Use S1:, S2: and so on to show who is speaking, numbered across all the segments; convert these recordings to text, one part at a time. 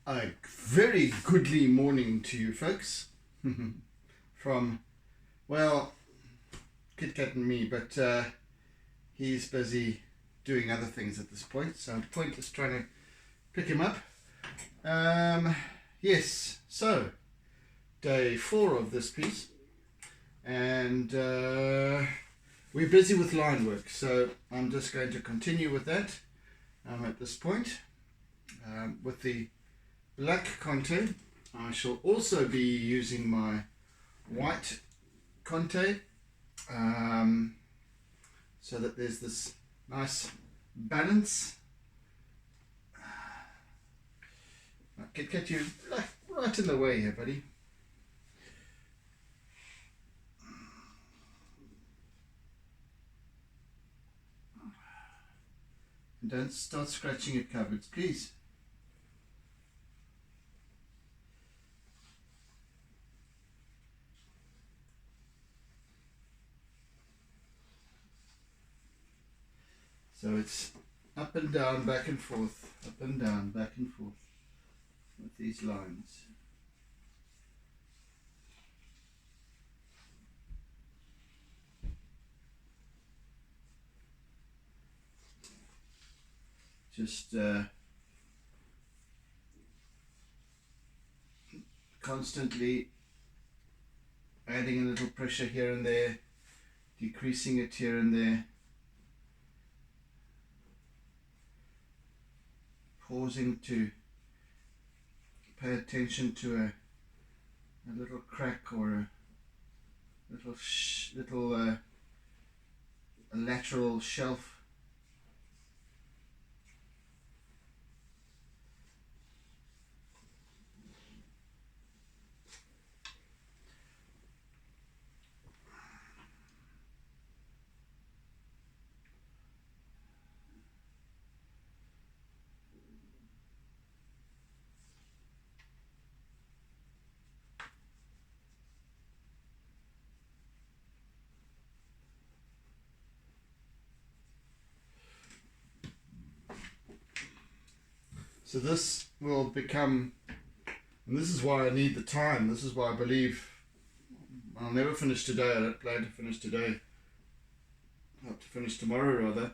S1: A very goodly morning to you folks from, well, Kit Kat and me, but he's busy doing other things at this point, so I'm pointless trying to pick him up. Yes, so day 4 of this piece, and we're busy with line work, so I'm just going to continue with that at this point. With the black conte, I shall also be using my white conte, so that there's this nice balance. Get you right in the way here, buddy. And don't start scratching your cupboards, please. So it's up and down, back and forth, up and down, back and forth with these lines. Just constantly adding a little pressure here and there, decreasing it here and there. Pausing to pay attention to a little crack or a little lateral shelf. So this will become, and this is why I need the time, this is why I believe I'll never finish today. I don't plan to finish today. I have to finish tomorrow rather.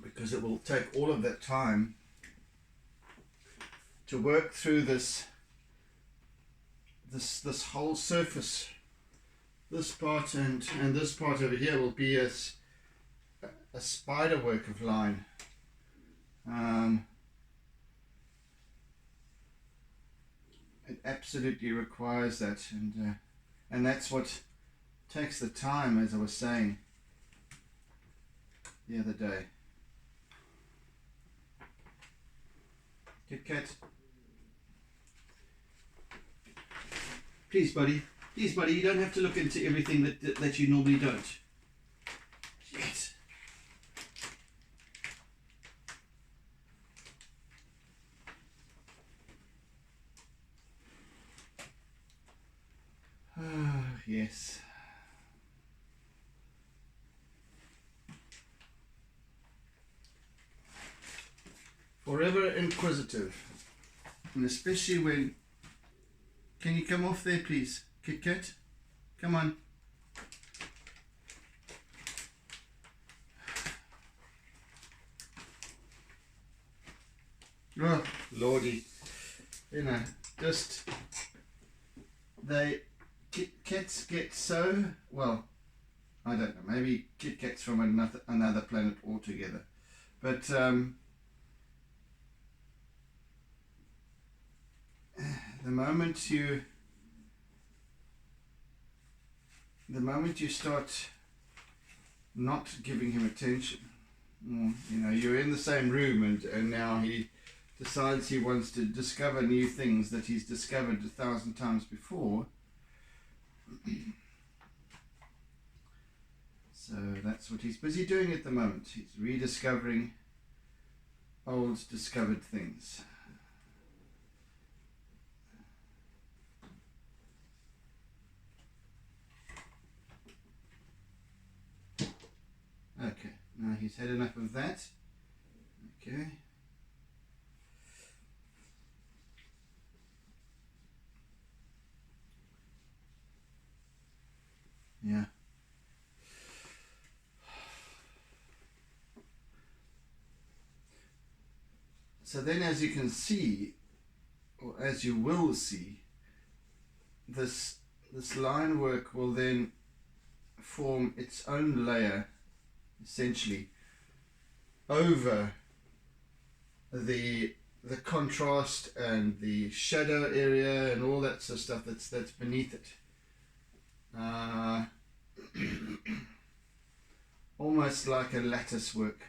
S1: Because it will take all of that time to work through this whole surface. This part and this part over here will be a spider work of line. It absolutely requires that, and that's what takes the time, as I was saying the other day. Kit Kat, please, buddy. Please, buddy, you don't have to look into everything that you normally don't. Yes. Ah, yes. Forever inquisitive. And especially when... Can you come off there, please? Kit Kat, come on. Oh, Lordy. You know, just... Kit Kats get so... Well, I don't know. Maybe Kit Kat's from another planet altogether. But, the moment you start not giving him attention, you know, you're in the same room and now he decides he wants to discover new things that he's discovered 1,000 times before. So that's what he's busy doing at the moment. He's rediscovering old discovered things. he's had enough of that. Okay. Yeah. So then, as you can see, or as you will see, this line work will then form its own layer, essentially, over the contrast and the shadow area and all that sort of stuff that's beneath it. Almost like a lattice work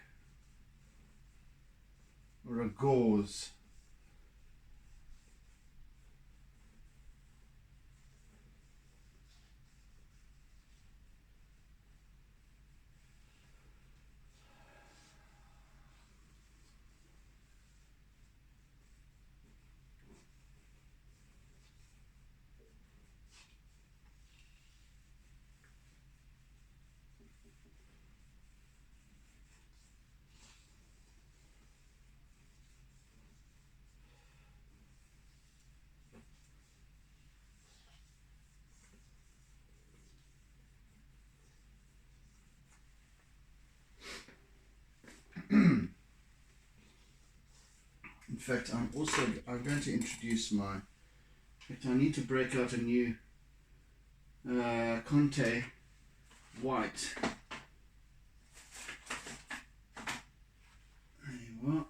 S1: or a gauze. In fact, I'm going to introduce I need to break out a new Conte white. There you are.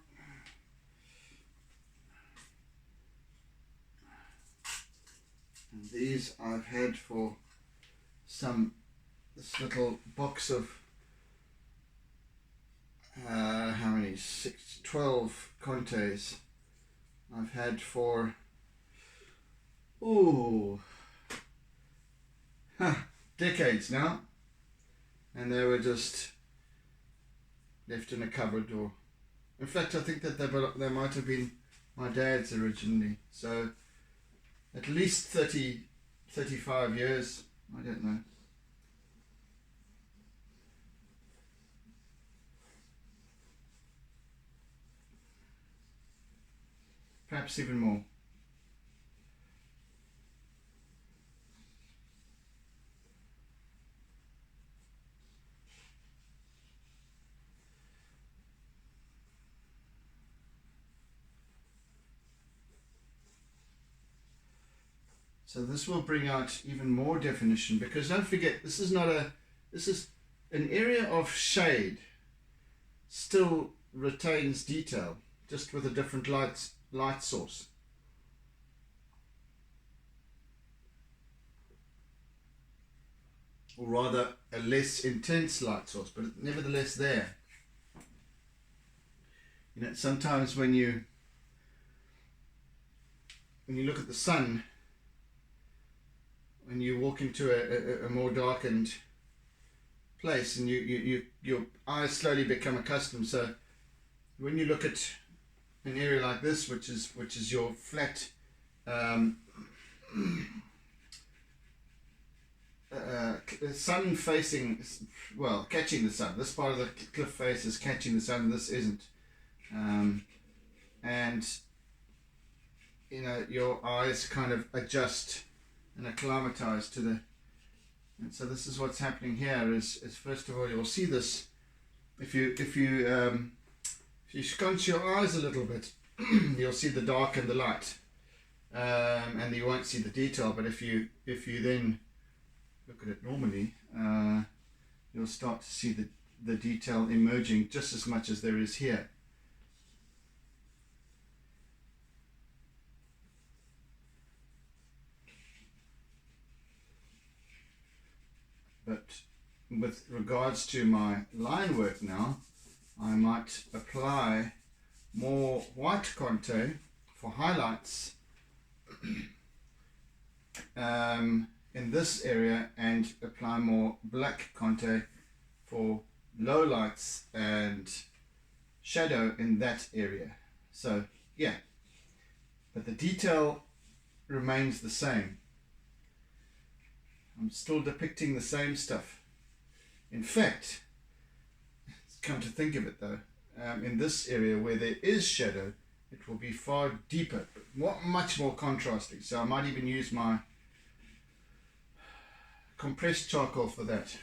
S1: And these I've had for this little box of how many? 12 Contes I've had for decades now, and they were just left in a cupboard, or in fact I think that they might have been my dad's originally, so at least 35 years, I don't know. Perhaps even more. So this will bring out even more definition, because don't forget, this is an area of shade, still retains detail, just with a different light source. Or rather, a less intense light source, but nevertheless there. You know, sometimes when you look at the sun, when you walk into a more darkened place, and your eyes slowly become accustomed. So when you look at an area like this, which is your flat sun facing, well, catching the sun. This part of the cliff face is catching the sun, this isn't. And you know, your eyes kind of adjust and acclimatize to the, and so this is what's happening here is first of all, you'll see this if you scrunch your eyes a little bit, you'll see the dark and the light, and you won't see the detail. But if you then look at it normally, you'll start to see the detail emerging just as much as there is here. But with regards to my line work now, I might apply more white contour for highlights in this area, and apply more black contour for low lights and shadow in that area. So yeah, but the detail remains the same. I'm still depicting the same stuff. In fact, it's come to think of it though, in this area where there is shadow, it will be far deeper, much more contrasting. So I might even use my compressed charcoal for that.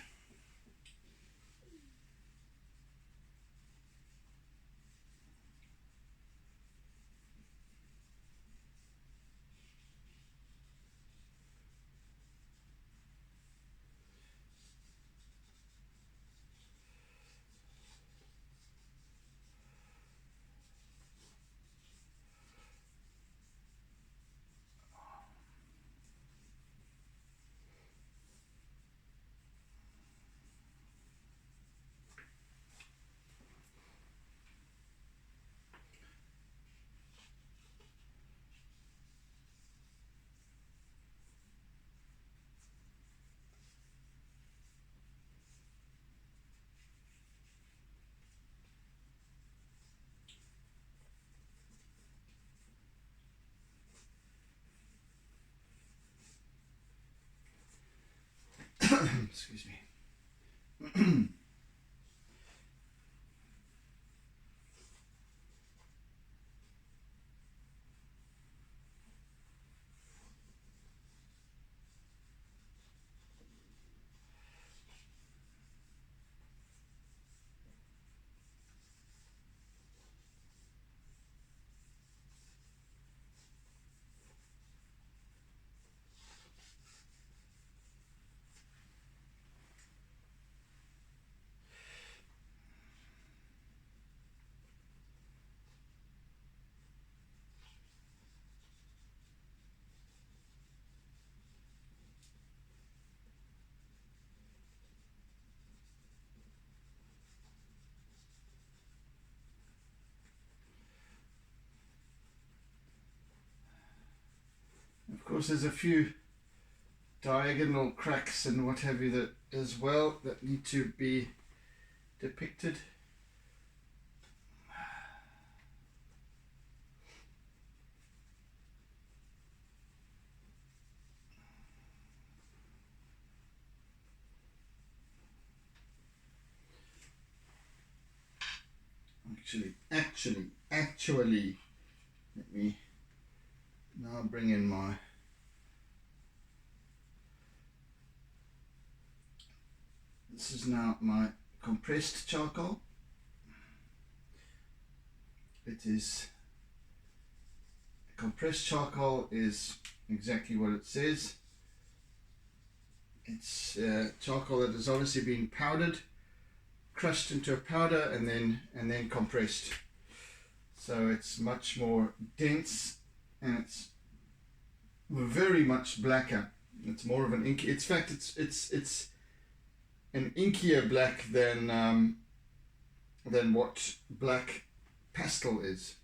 S1: Excuse me. Of course, there's a few diagonal cracks and what have you that as well that need to be depicted. Actually, let me now bring in my this is now my compressed charcoal. It is compressed charcoal is exactly what it says. It's charcoal that has obviously been powdered, crushed into a powder, and then compressed. So it's much more dense and it's very much blacker. It's more of an inky. In fact, it's an inkier black than what black pastel is.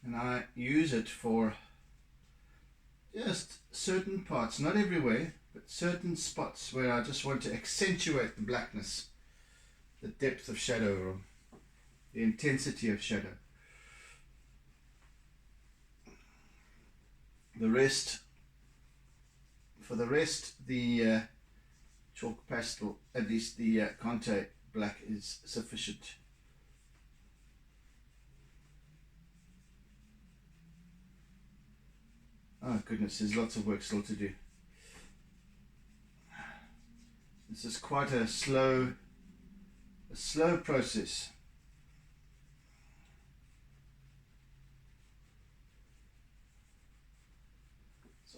S1: And I use it for just certain parts, not everywhere, but certain spots where I just want to accentuate the blackness, the depth of shadow, or the intensity of shadow. For the rest, the chalk pastel, at least the Conte black, is sufficient. Oh goodness, there's lots of work still to do. This is quite a slow process. It's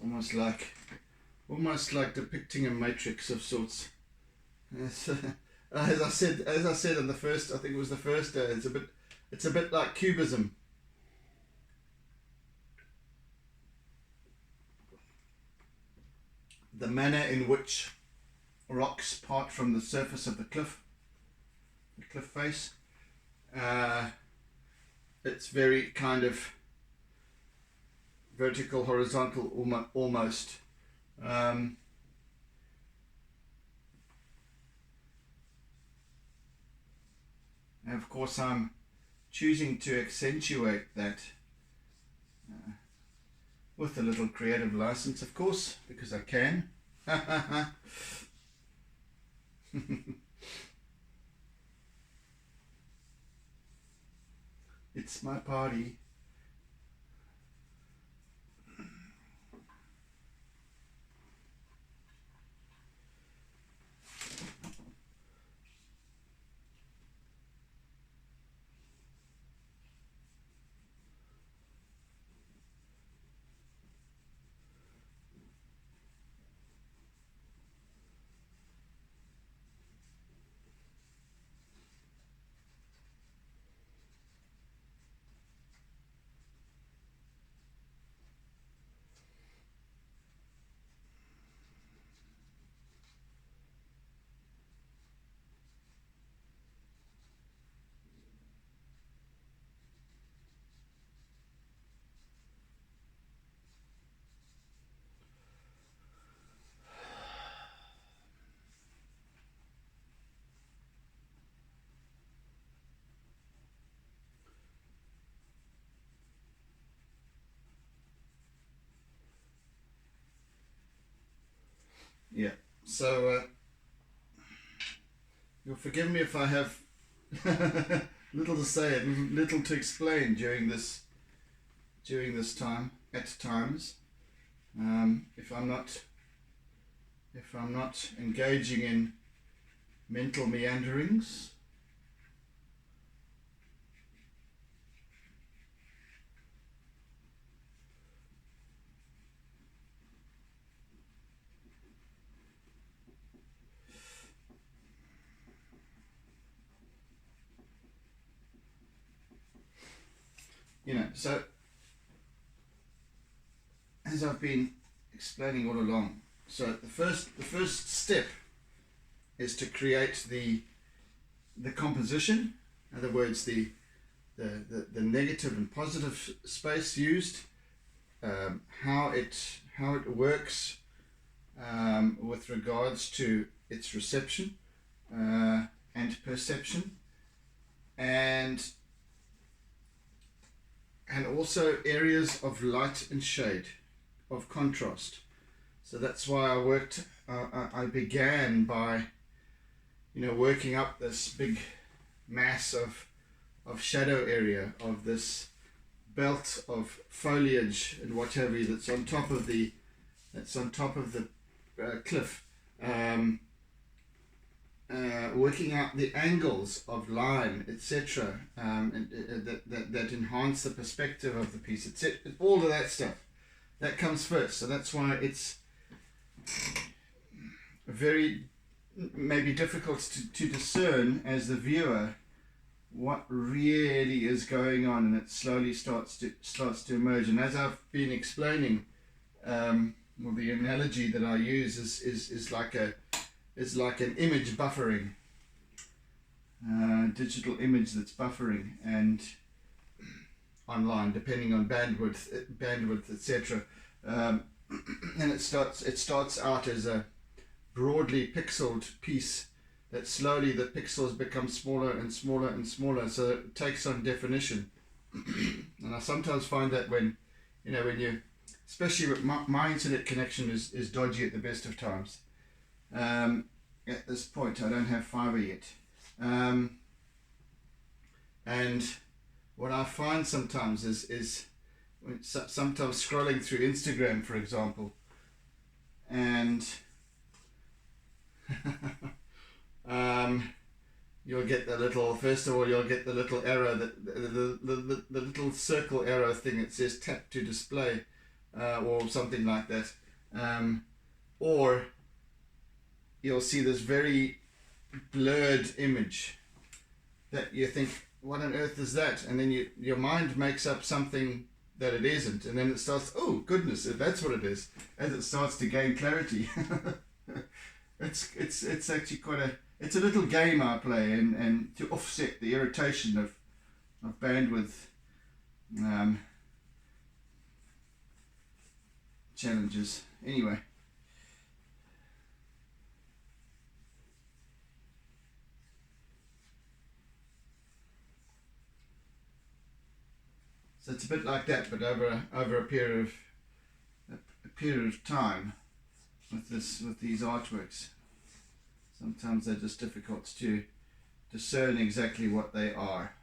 S1: almost like depicting a matrix of sorts. As I said in the first, I think it was the first day, it's a bit like cubism. The manner in which rocks part from the surface of the cliff face, it's very kind of vertical, horizontal, almost. And of course I'm choosing to accentuate that with a little creative license, of course, because I can. It's my party. Yeah, so you'll forgive me if I have little to say and little to explain during this time at times. If I'm not engaging in mental meanderings. So as I've been explaining all along, so the first step is to create the composition. In other words, the negative and positive space used, how it works with regards to its reception and perception, and also areas of light and shade, of contrast. So that's why I began by working up this big mass of shadow area, of this belt of foliage and what have you that's on top of the cliff, working out the angles of line, etc., that enhance the perspective of the piece, etc. All of that stuff that comes first. So that's why it's very maybe difficult to discern as the viewer what really is going on, and it slowly starts to emerge. And as I've been explaining, well, the analogy that I use is like an image buffering, digital image that's buffering and online, depending on bandwidth, etc. And it starts out as a broadly pixeled piece that slowly the pixels become smaller and smaller and smaller, so it takes on definition. And I sometimes find that when you, especially with my internet connection is dodgy at the best of times. At this point I don't have fiber yet, and what I find sometimes is sometimes scrolling through Instagram, for example, and you'll get the little, first of all, you'll get the little arrow, the little circle arrow thing that says tap to display, or something like that, or you'll see this very blurred image that you think, what on earth is that? And then your mind makes up something that it isn't, and then it starts, oh goodness, if that's what it is, as it starts to gain clarity. It's actually it's a little game I play, and to offset the irritation of bandwidth challenges. Anyway. bit like that, but over a period of time with these artworks. Sometimes they're just difficult to discern exactly what they are.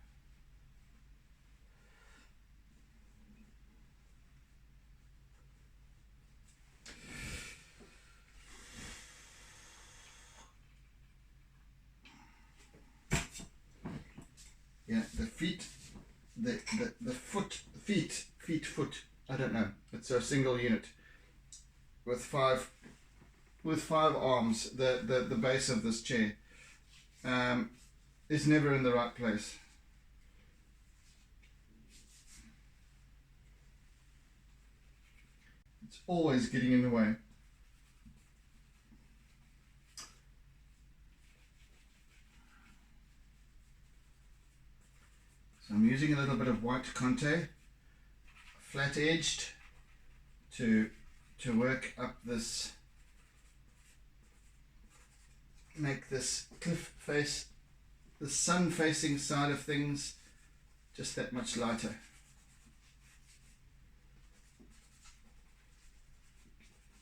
S1: Yeah, the feet, the foot, foot, I don't know. It's a single unit with five arms. The base of this chair is never in the right place. It's always getting in the way. So I'm using a little bit of white Conte, flat edged, to work up this, make this cliff face, the sun facing side of things, just that much lighter.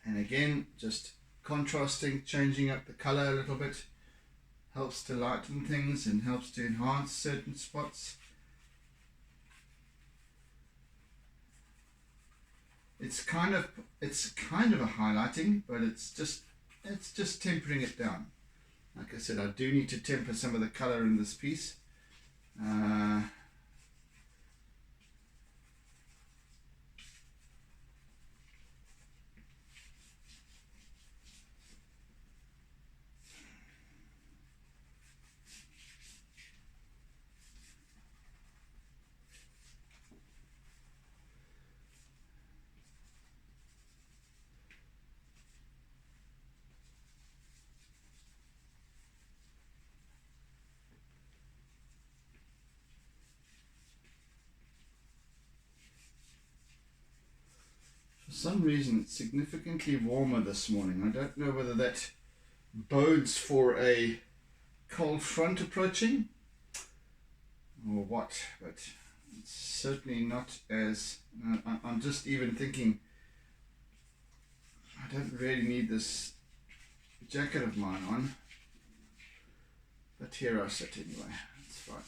S1: And again, just contrasting, changing up the color a little bit, helps to lighten things and helps to enhance certain spots. It's kind of a highlighting, but it's just tempering it down. Like I said, I do need to temper some of the color in this piece. For some reason, it's significantly warmer this morning. I don't know whether that bodes for a cold front approaching or what, but it's certainly not as... I'm just even thinking, I don't really need this jacket of mine on, but here I sit anyway, it's fine.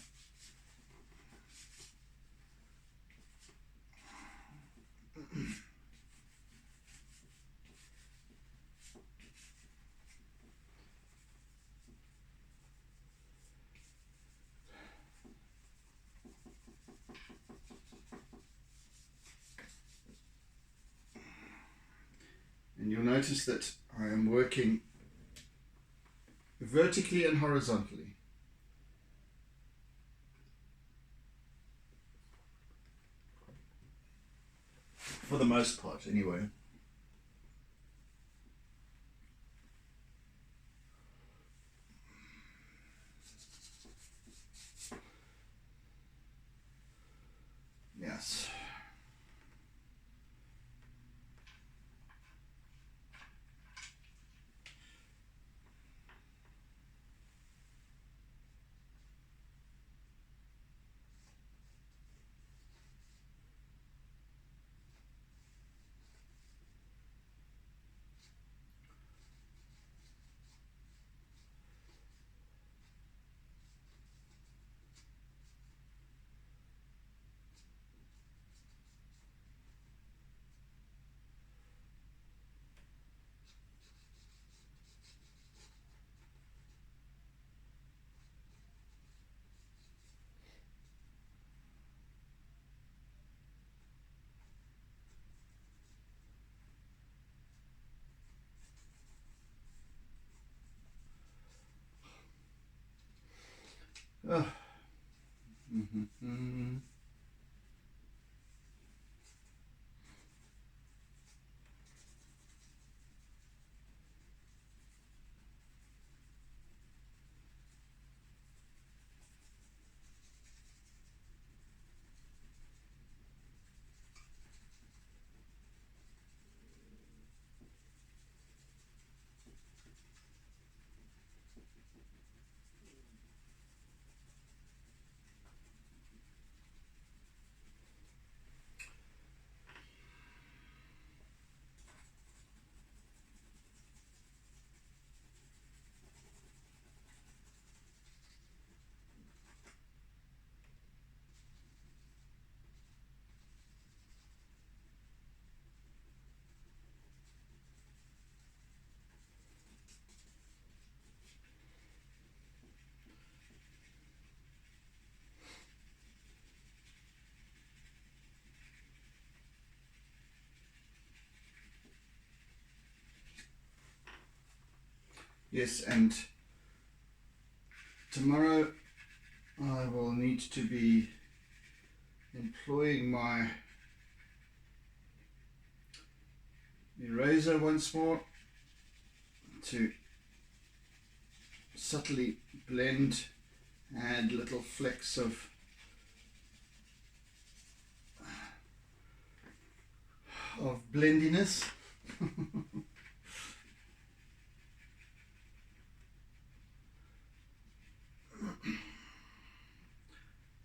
S1: And you'll notice that I am working vertically and horizontally. For the most part, anyway. Yes. Oh. Yes, and tomorrow I will need to be employing my eraser once more to subtly blend, add little flecks of blendiness.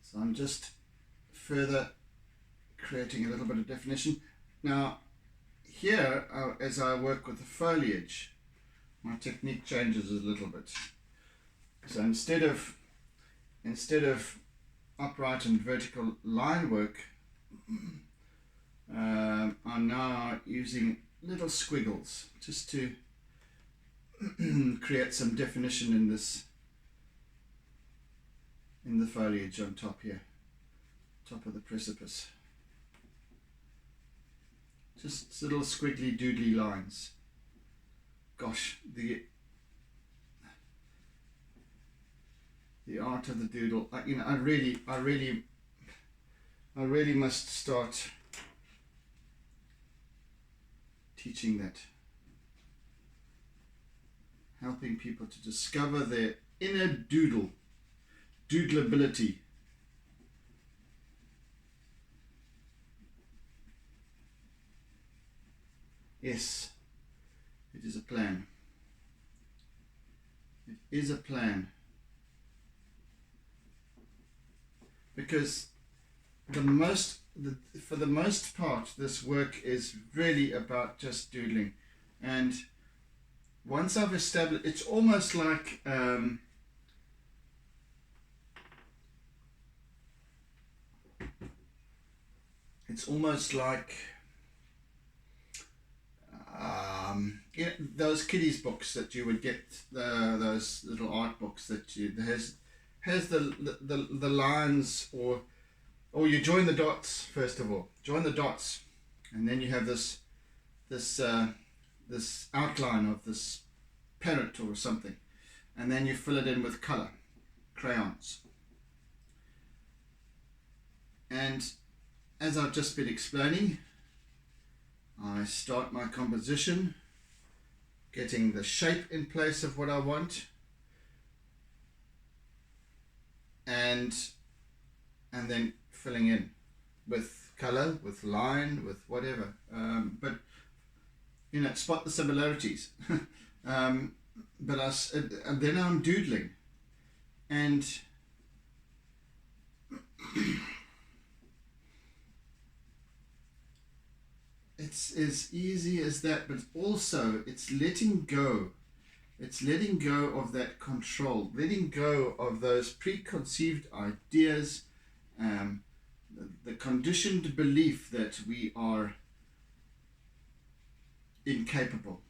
S1: So I'm just further creating a little bit of definition. Now here, as I work with the foliage, my technique changes a little bit. So instead of upright and vertical line work, I'm now using little squiggles just to create some definition in the foliage on top here, top of the precipice. Just little squiggly doodly lines. Gosh, the art of the doodle. I really must start teaching that, helping people to discover their inner doodleability. Yes, it is a plan. It is a plan. Because for the most part, this work is really about just doodling. And once I've established, it's almost like those kiddies books that you would get, those little art books that has the lines, or you join the dots first of all. Join the dots, and then you have this outline of this parrot or something, and then you fill it in with color, crayons. And as I've just been explaining, I start my composition, getting the shape in place of what I want, and then filling in with color, with line, with whatever. But spot the similarities. And then I'm doodling, and it's as easy as that, but also it's letting go. It's letting go of that control, letting go of those preconceived ideas, the conditioned belief that we are incapable,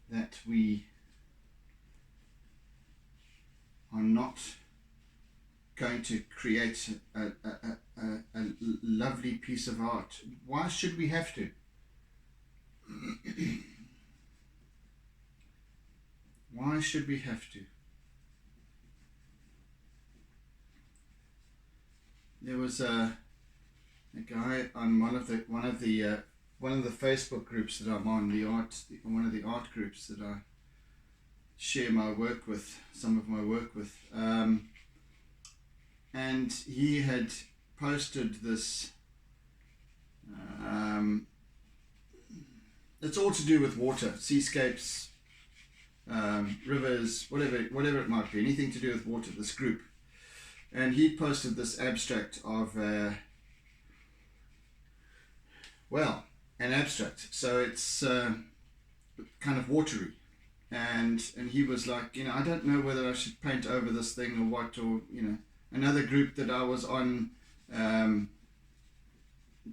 S1: that we are not going to create a lovely piece of art. Why should we have to? Why should we have to? There was a guy on one of the Facebook groups that I'm on, one of the art groups that I share my work with, some of my work with, and he had posted this. It's all to do with water, seascapes, rivers, whatever it might be, anything to do with water. This group, and he posted this abstract of an abstract. So it's kind of watery, and he was like, I don't know whether I should paint over this thing or what, or another group that I was on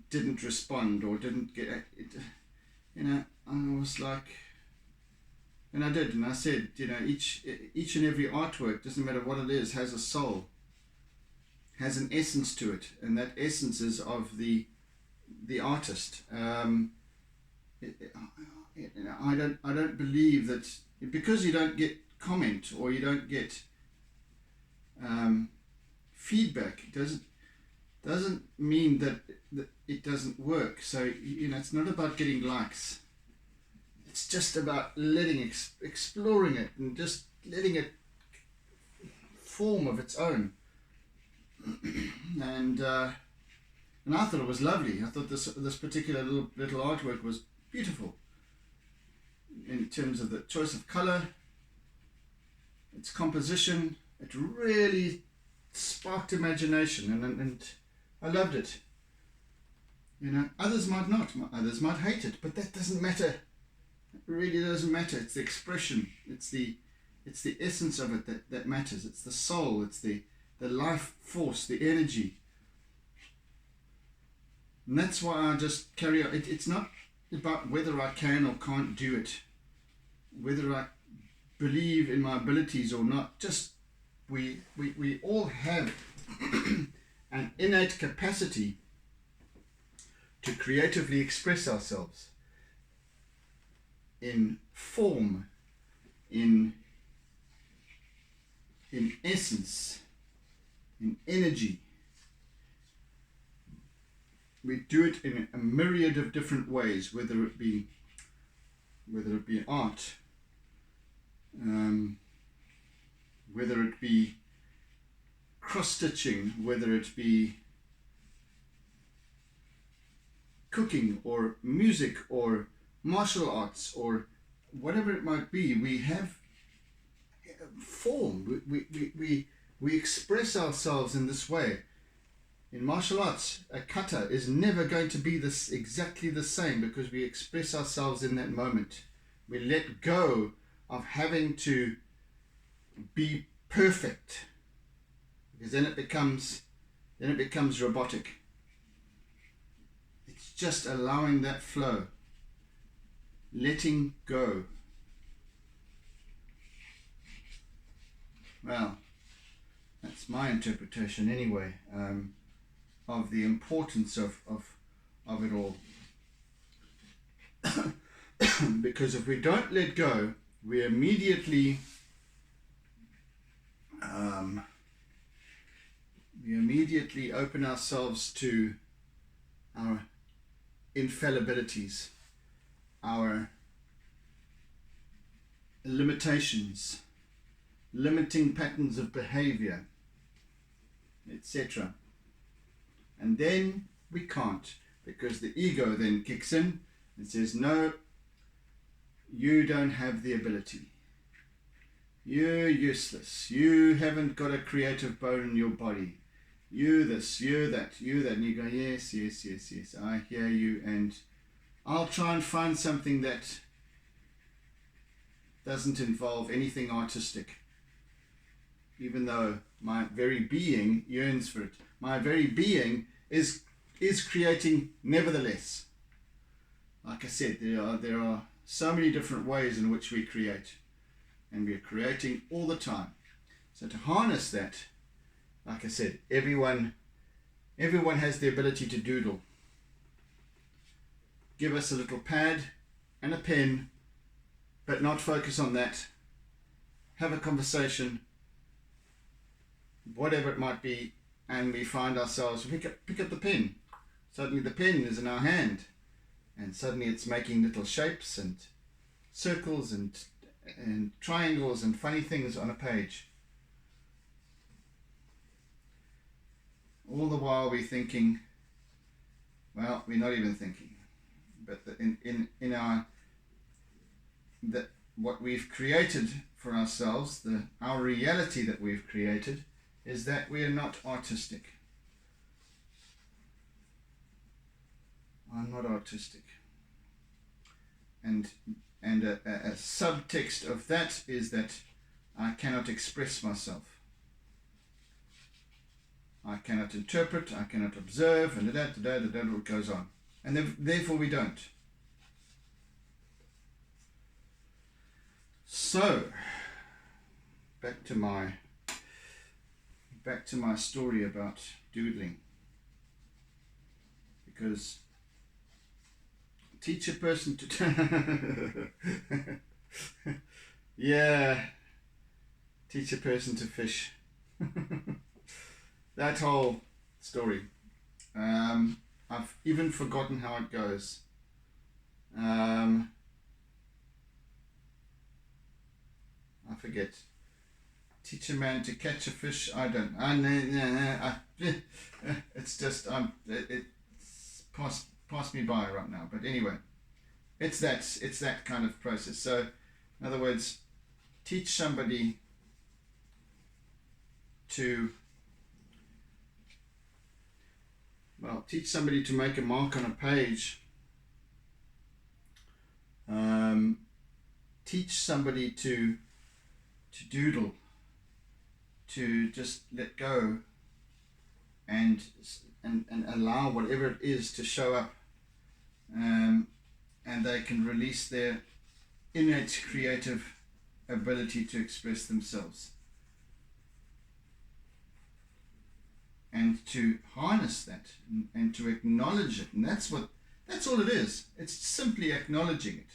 S1: didn't respond or didn't get it. I was like, and I did, and I said, each and every artwork, doesn't matter what it is, has a soul, has an essence to it, and that essence is of the artist. I don't believe that because you don't get comment or you don't get feedback, it doesn't mean that it doesn't work. So it's not about getting likes. It's just about exploring it and just letting it form of its own. and I thought it was lovely. I thought this particular little artwork was beautiful in terms of the choice of color, its composition. It really sparked imagination, and I loved it. Others might not, others might hate it, but that doesn't matter. It really doesn't matter. It's the expression, it's the essence of it that matters. It's the soul, it's the life force, the energy. And that's why I just carry on. It's not about whether I can or can't do it, whether I believe in my abilities or not. Just we all have an innate capacity to creatively express ourselves in form, in essence, in energy. We do it in a myriad of different ways, whether it be art, whether it be cross-stitching, whether it be cooking or music or martial arts or whatever it might be. We have form. We express ourselves in this way. In martial arts, a kata is never going to be exactly the same, because we express ourselves in that moment. We let go of having to be perfect, because then it becomes robotic. It's just allowing that flow, letting go. Well, that's my interpretation anyway, of the importance of it all. Because if we don't let go, we immediately open ourselves to our infallibilities, our limitations, limiting patterns of behavior, etc. And then we can't, because the ego then kicks in and says, no, you don't have the ability. You're useless. You haven't got a creative bone in your body. You this, you that, you that. And you go, yes, yes, yes, yes, I hear you, and I'll try and find something that doesn't involve anything artistic, even though my very being yearns for it. My very being is creating nevertheless. Like I said, there are so many different ways in which we create, and we are creating all the time. So to harness that, like I said, everyone has the ability to doodle. Give us a little pad and a pen, but not focus on that. Have a conversation, whatever it might be, and we find ourselves, pick up the pen. Suddenly the pen is in our hand, and suddenly it's making little shapes and circles and triangles and funny things on a page. All the while we're thinking, well, we're not even thinking, but what we've created for ourselves, our reality that we've created, is that we are not artistic. I'm not artistic. And a subtext of that is that I cannot express myself. I cannot interpret, I cannot observe, and what goes on. And therefore we don't. So, back to my story about doodling. Because teach a person to yeah, teach a person to fish. That whole story. I've even forgotten how it goes. I forget. Teach a man to catch a fish. I don't. It's just it's passed me by right now. But anyway, it's that kind of process. So, in other words, teach somebody to make a mark on a page. Teach somebody to doodle, to just let go and allow whatever it is to show up, and they can release their innate creative ability to express themselves and to harness that and to acknowledge it. And that's all it is. It's simply acknowledging it,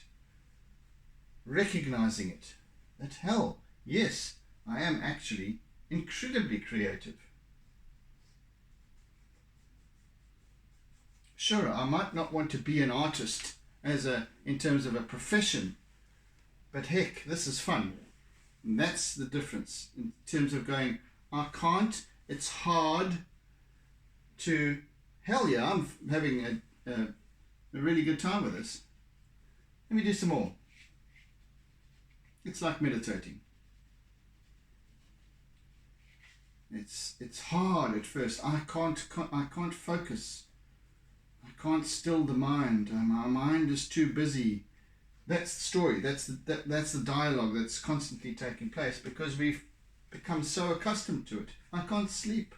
S1: recognizing it, that hell, yes, I am actually incredibly creative. Sure, I might not want to be an artist in terms of a profession, but heck, this is fun. And that's the difference in terms of going, I can't, it's hard to, hell yeah, I'm having a really good time with this. Let me do some more. It's like meditating. It's hard at first. I can't focus. I can't still the mind. My mind is too busy. That's the story. That's the dialogue that's constantly taking place because we've become so accustomed to it. I can't sleep.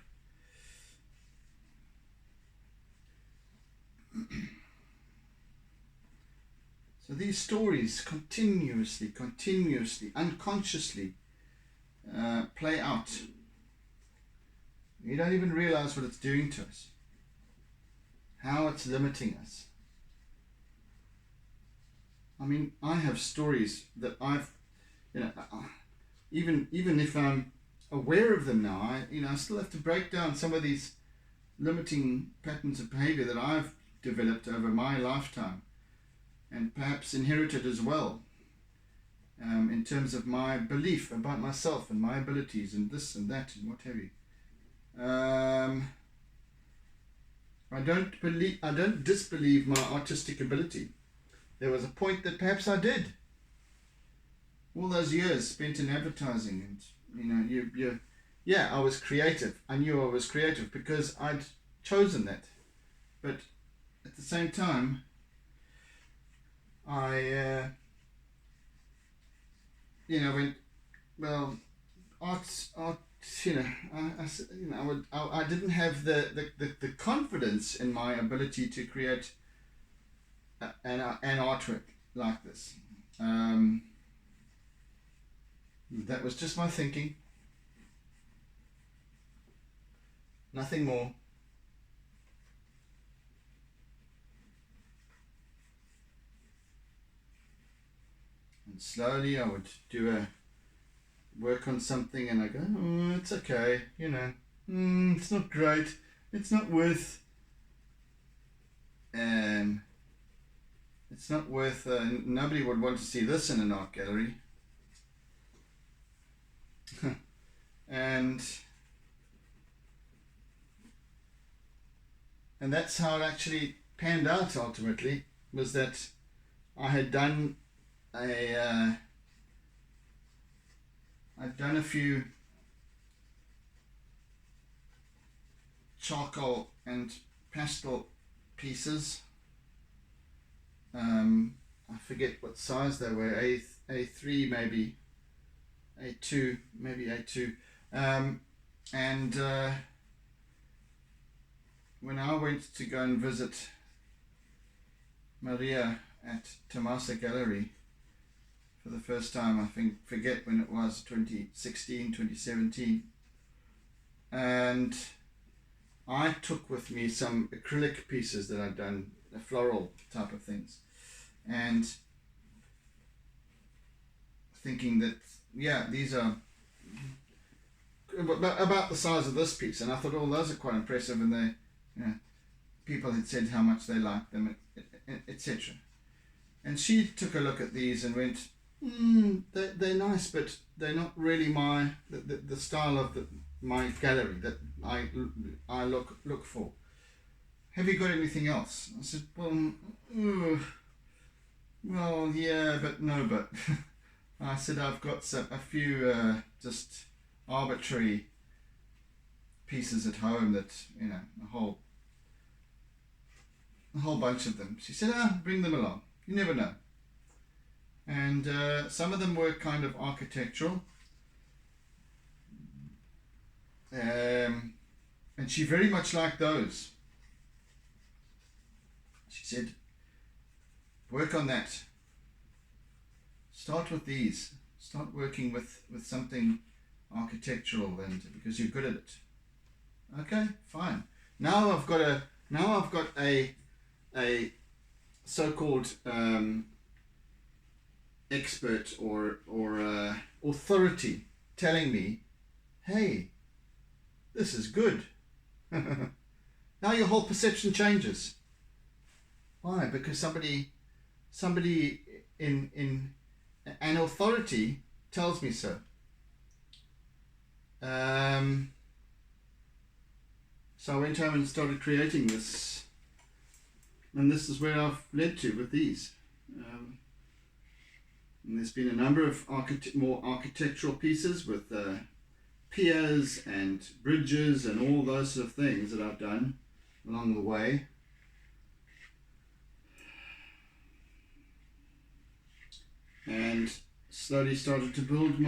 S1: So these stories continuously, unconsciously play out. You don't even realize what it's doing to us, how it's limiting us. I mean, I have stories that I've, even if I'm aware of them now, I still have to break down some of these limiting patterns of behavior that I've developed over my lifetime and perhaps inherited as well, in terms of my belief about myself and my abilities and this and that and what have you. I don't disbelieve my artistic ability. There was a point that perhaps I did. All those years spent in advertising, and I was creative. I knew I was creative because I'd chosen that. But at the same time, I went, well, art. I didn't have the confidence in my ability to create an artwork like this. That was just my thinking. Nothing more. And slowly I would work on something and I go, oh, it's okay, it's not great, it's not worth nobody would want to see this in an art gallery. and that's how it actually panned out ultimately, was that I had done I've done a few charcoal and pastel pieces. I forget what size they were, A3 maybe, A2 maybe A2. And when I went to go and visit Maria at Tomasa Gallery for the first time, I forget when it was, 2016, 2017, and I took with me some acrylic pieces that I'd done, the floral type of things, and thinking that, yeah, these are about the size of this piece, and I thought, oh, those are quite impressive, and they, you know, people had said how much they liked them, etc. And she took a look at these and went, they're nice, but they're not really the style of my gallery that I look for. Have you got anything else? I said, well, yeah, but no, but. I said, I've got a few just arbitrary pieces at home that, you know, a whole bunch of them. She said, bring them along. You never know. And some of them were kind of architectural. And she very much liked those. She said, work on that. Start with these. Start working with something architectural, and because you're good at it. Okay, fine. Now I've got a so-called expert or authority telling me, hey, this is good. Now your whole perception changes. Why? Because somebody in an authority tells me so. So I went home and started creating this, and this is where I've led to with these. And there's been a number of more architectural pieces with piers and bridges and all those sort of things that I've done along the way. And slowly started to build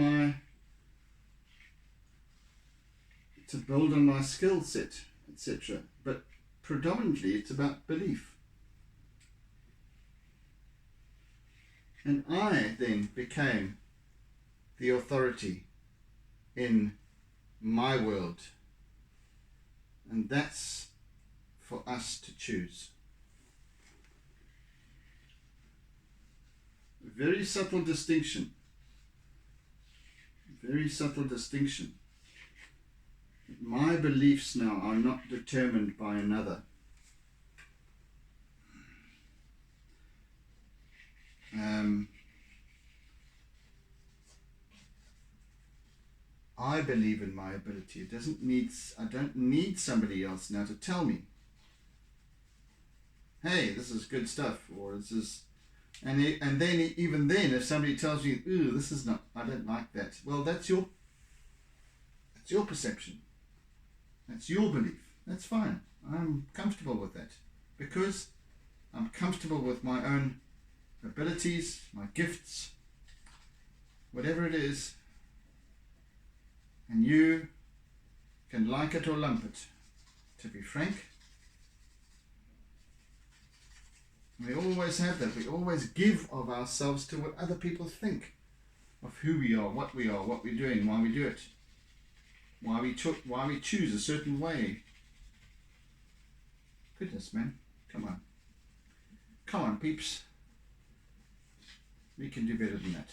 S1: on my skill set, etc. But predominantly it's about belief. And I then became the authority in my world. And that's for us to choose. Very subtle distinction. Very subtle distinction. My beliefs now are not determined by another. I believe in my ability. I don't need somebody else now to tell me, hey, this is good stuff, or this is. And then even then, if somebody tells you, ooh, this is not, I don't like that. Well, that's your perception. That's your belief. That's fine. I'm comfortable with that because I'm comfortable with my own abilities, my gifts, whatever it is. And you can like it or lump it. To be frank, we always have that. We always give of ourselves to what other people think of who we are, what we're doing, why we do it, why we choose a certain way. Goodness, man. Come on. Come on, peeps. We can do better than that.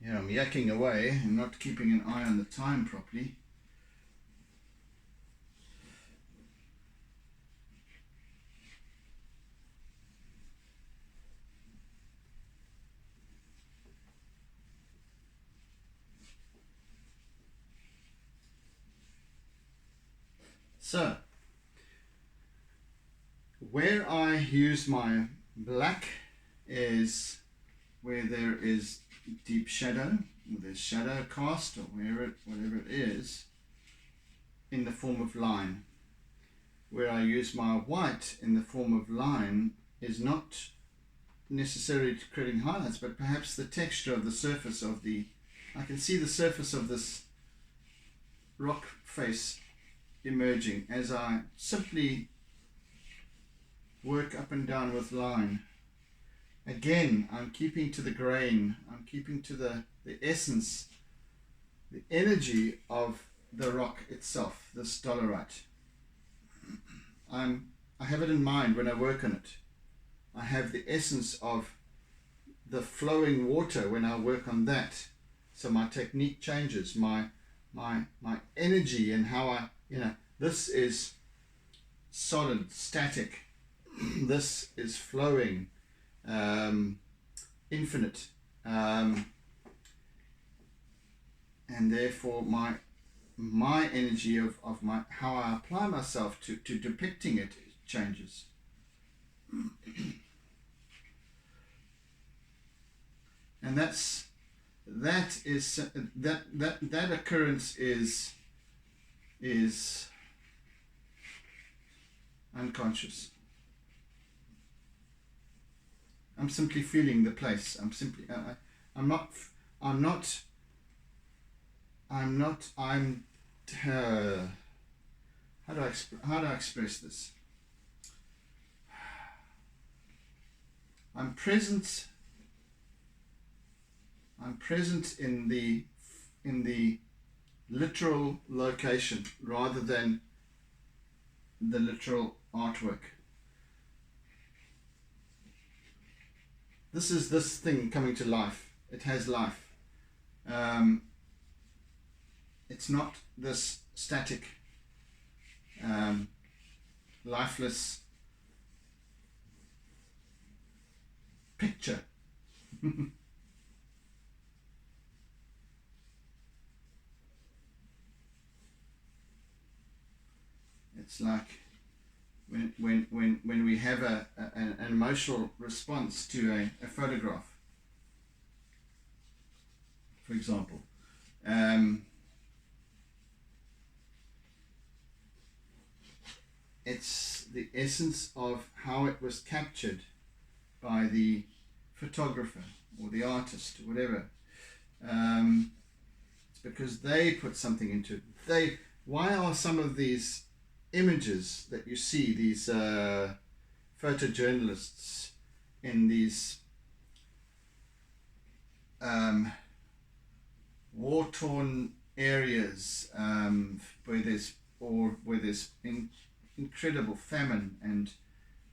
S1: Yeah, I'm yakking away and not keeping an eye on the time properly. So, where I use my black is where there is deep shadow, or there's shadow cast, or whatever it is, in the form of line. Where I use my white in the form of line is not necessarily creating highlights, but perhaps the texture of the surface of I can see the surface of this rock face emerging as I simply work up and down with line. Again, I'm keeping to the grain. I'm keeping to the essence, the energy of the rock itself, this dolerite. I have it in mind when I work on it. I have the essence of the flowing water when I work on that. So my technique changes, my energy and how I, this is solid, static. This is flowing, infinite. And therefore my energy of my how I apply myself to depicting it changes. And that occurrence is unconscious. I'm simply feeling the place. I'm how do I express this? I'm present in the literal location rather than the literal artwork. This is this thing coming to life. It has life. It's not this static, lifeless picture. It's like when we have an emotional response to a photograph, for example. It's the essence of how it was captured by the photographer or the artist or whatever. It's because they put something into it. Why are some of these images that you see, these photojournalists in these war-torn areas where there's incredible famine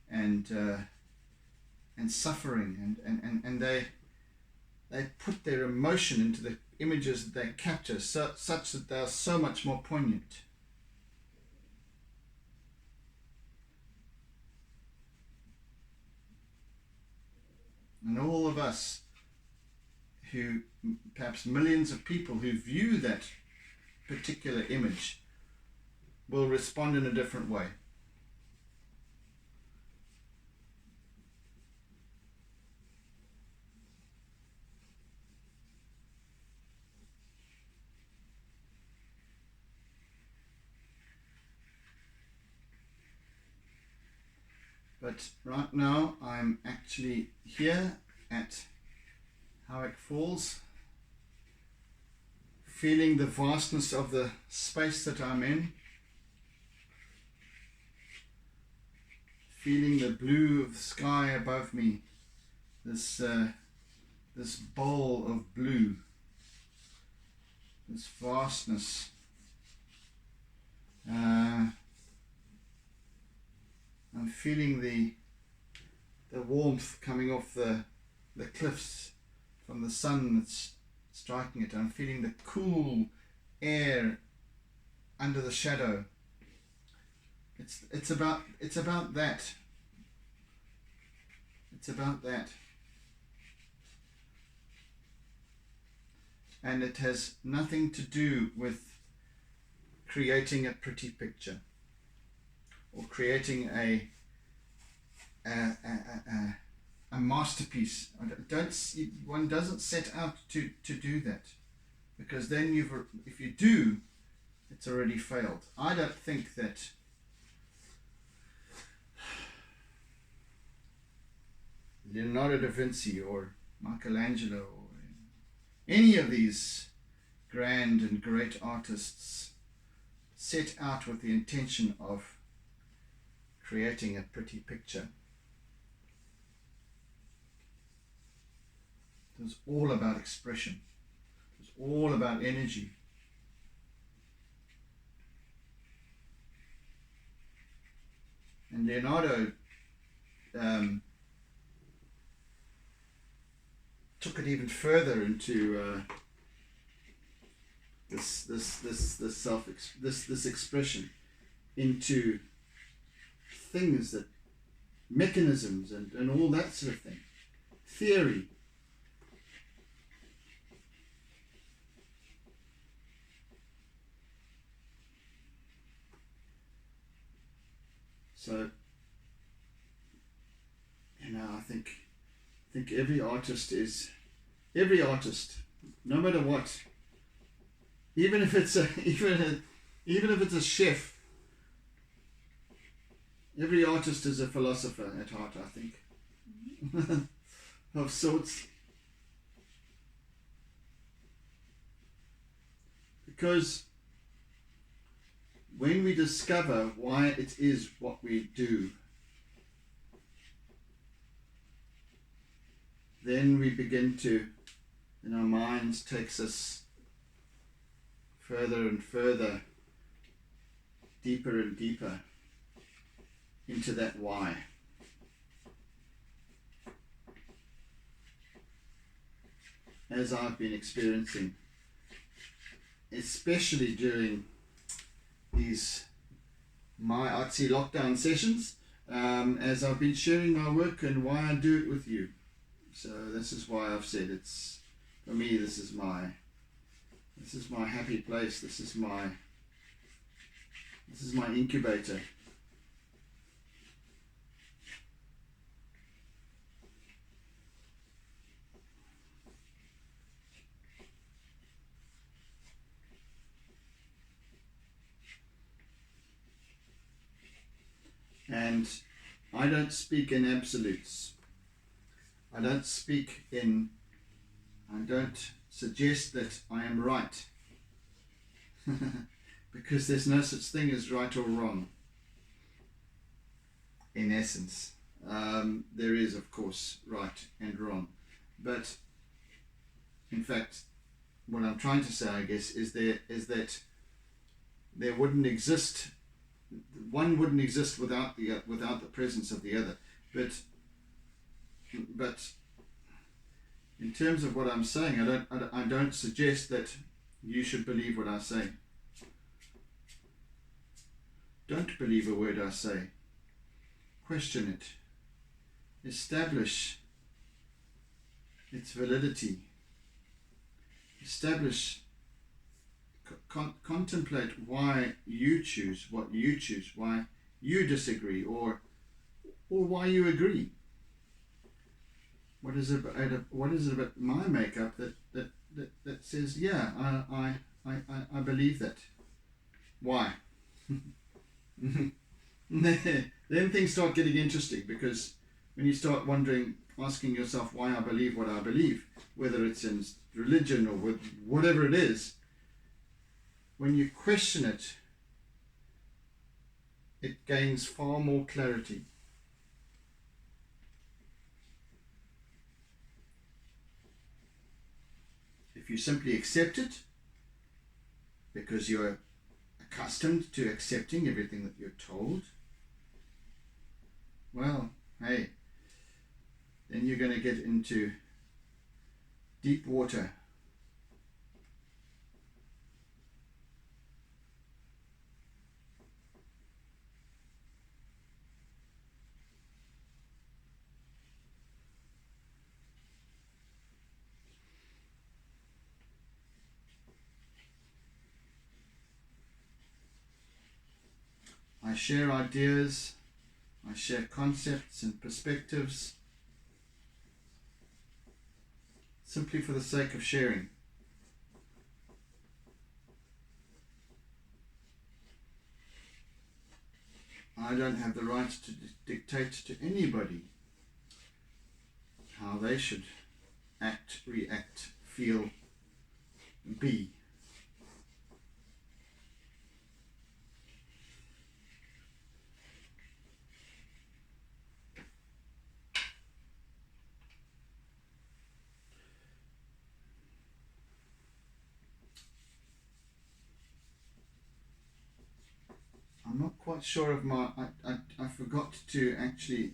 S1: and suffering, and they put their emotion into the images that they capture, such that they are so much more poignant. And all of us, who perhaps millions of people who view that particular image, will respond in a different way. But right now I'm actually here at Howick Falls, feeling the vastness of the space that I'm in, feeling the blue of the sky above me, this bowl of blue, this vastness. I'm feeling the warmth coming off the cliffs from the sun that's striking it. I'm feeling the cool air under the shadow. It's about that. It's about that. And it has nothing to do with creating a pretty picture or creating a masterpiece. One doesn't set out to do that, because then if you do, it's already failed. I don't think that Leonardo da Vinci or Michelangelo or any of these grand and great artists set out with the intention of creating a pretty picture. It was all about expression. It was all about energy. And Leonardo took it even further into this expression, into things, that mechanisms and all that sort of thing, theory. So, I think every artist, no matter what, even if it's a chef, every artist is a philosopher at heart, I think, of sorts. Because when we discover why it is what we do, then we begin to, in our minds, takes us further and further, deeper and deeper into that why. As I've been experiencing, especially during my Artsy lockdown sessions, as I've been sharing my work and why I do it with you. So this is why I've said it's, for me, this is my happy place. This is my incubator. And I don't speak in absolutes. I don't suggest that I am right. Because there's no such thing as right or wrong. In essence, there is, of course, right and wrong. But in fact, what I'm trying to say, I guess, is that there wouldn't exist. One wouldn't exist without the presence of the other. But in terms of what I'm saying, I don't suggest that you should believe what I say. Don't believe a word I say. Question it. Establish its validity. Establish, contemplate why you choose what you choose, why you disagree, or why you agree. What is it about my makeup that says, yeah, I believe that? Why? Then things start getting interesting, because when you start asking yourself why I believe what I believe, whether it's in religion or whatever it is, when you question it, it gains far more clarity. If you simply accept it, because you're accustomed to accepting everything that you're told, well, hey, then you're going to get into deep water. I share ideas, I share concepts and perspectives, simply for the sake of sharing. I don't have the right to dictate to anybody how they should act, react, feel, be. I'm not quite sure of my, I forgot to actually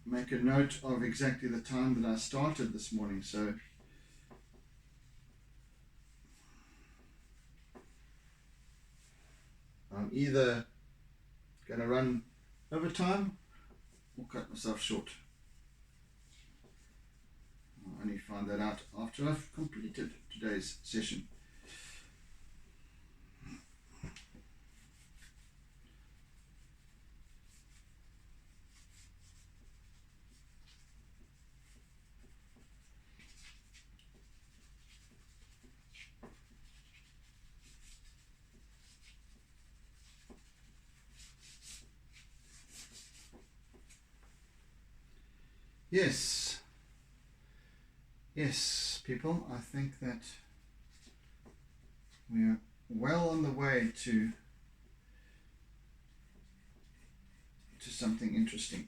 S1: make a note of exactly the time that I started this morning, so I'm either going to run overtime or cut myself short. I'll only find that out after I've completed today's session. Yes, people, I think that we are well on the way to something interesting.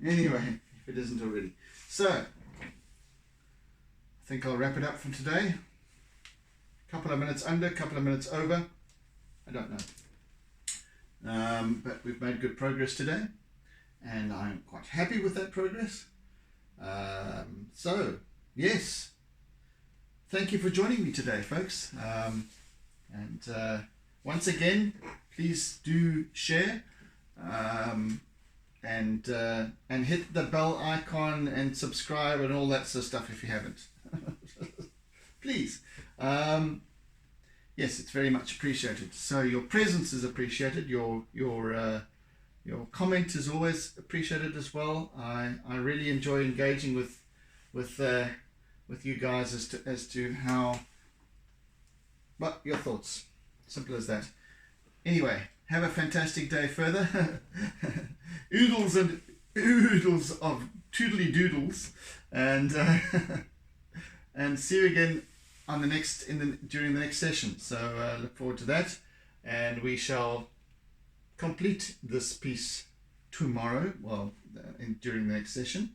S1: Anyway, if it isn't already. So, I think I'll wrap it up for today. Couple of minutes under, couple of minutes over. I don't know. But we've made good progress today, and I'm quite happy with that progress. So, yes, thank you for joining me today, folks. And once again, please do share and hit the bell icon and subscribe and all that sort of stuff if you haven't. Please. Yes, it's very much appreciated. So your presence is appreciated. Your comment is always appreciated as well. I really enjoy engaging with you guys as to how. But your thoughts, simple as that. Anyway, have a fantastic day further. Oodles and oodles of toodly doodles, and and see you again on during the next session. So look forward to that, and we shall complete this piece tomorrow, during the next session.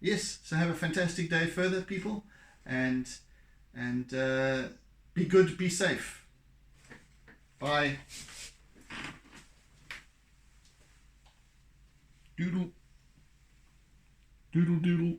S1: Yes, so have a fantastic day further, people, and be good, be safe. Bye. Doodle. Doodle doodle.